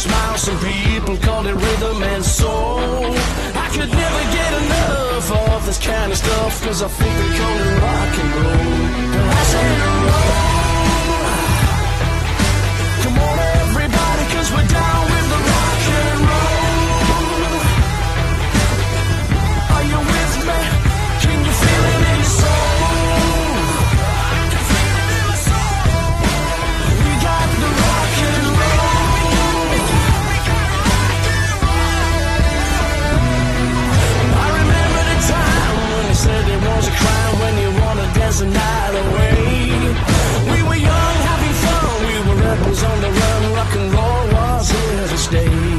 smile, some people call it rhythm and soul. I could never get enough of this kind of stuff, cause I think they call it rock and roll. I said roll. Come on everybody, cause we're down with the rock and roll. Are you with me? Can you feel it in your soul? I can feel it in my soul. We got the rock and roll. I remember the time when they said it was a crime when you wanna dance the night away. We were young, having fun, we were rebels on the run, rock and roll was here to stay.